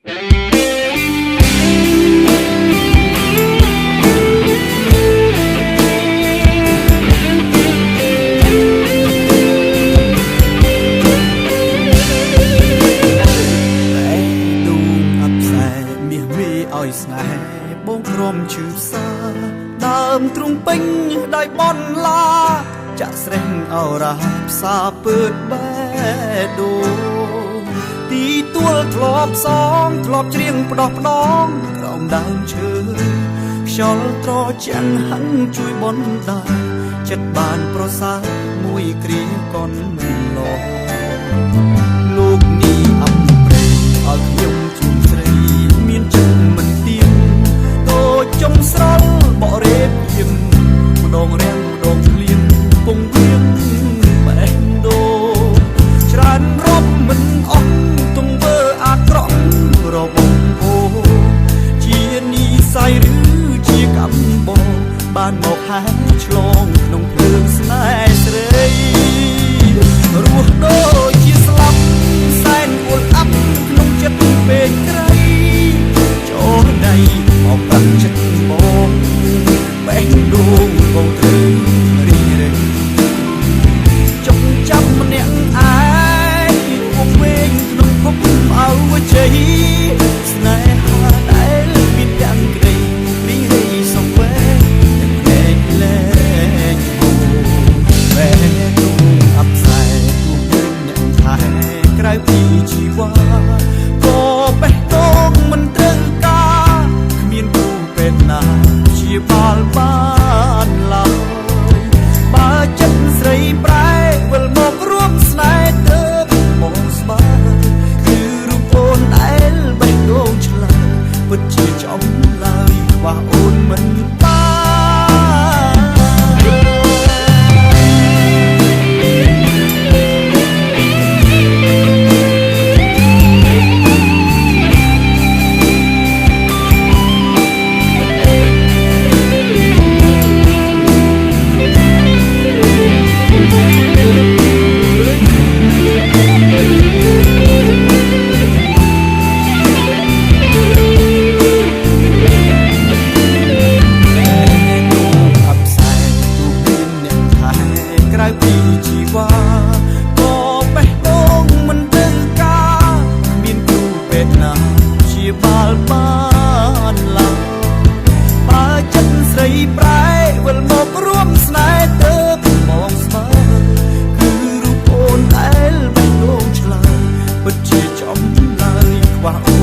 ឲ្យស្នេហ៍បងក្រុមឈឺផ្សាដើមទ្រង់ពេញដោយបនឡាចាក់ស្រេះអរ៉ាផ្សាពើតបែដូទីទួលធ្លាប់សងធ្លាប់ច្រៀងផ្ដោះផ្ដងក្រោមដើមឈើខ្យល់ត្រជាក់ហឹងជួយបនដាចិត្តបានប្រសើរមួយគ្រាកនឡោលោកនេះអំព្រៃឲ្យខ្ញុំជូនស្រីមានចិត្តមិនទៀងដូចចុងស្រល់បរិបៀងម្ដងរាំងម្ដងភ្លៀងពងវៀងបែកដូច្រើនរំមិនអស់ទង្វើអាក្រក់របស់អូជានិស័យឬជាកម្មបងបានមកហែឆ្លងក្នុងភ្លើងស្នេហ៍ស្រីរស់ដូចជាស្លាប់សែនអួលអាប់ក្នុងចិត្តពេកក្រៃចូលដៃមកប្រាក់ចិត្តបងបេះដូងបងត្រូវរីរេចុកចាំម្នាក់ឯងវងវែងក្នុងភពអើជ័យស្នេហាដែលមានទាំងក្តីរីរេសង្វេគទាំងភ្នែកលែងអូបេះដូងអបផ្សាយទូពេញអ្នកថែក្រៅពីជីវ៉ាក៏បេះដូងមិនត្រូវការគ្មានគូពេទ្យណាជាបាល់បានឡើយបើចិត្តស្រីប្រែវិលមករួមស្នេហ៍ទៅមកស្បើគឺរូបអូនដែលបេះដូងឆ្លើយពិតជាចំឡើយខ្វះអូនមិនបានជីវ៉ាក៏បេះដូងមិនត្រូវការគ្មានគ្រូពេទ្យណាជាបាល់បានឡើយបើចិត្តស្រីប្រែវិលមករួមស្នេហ៍ទៅមកស្មើគឺរូបអូនដែលបេះដូងឆ្លើយពិតជាចំឡើយខ្វះ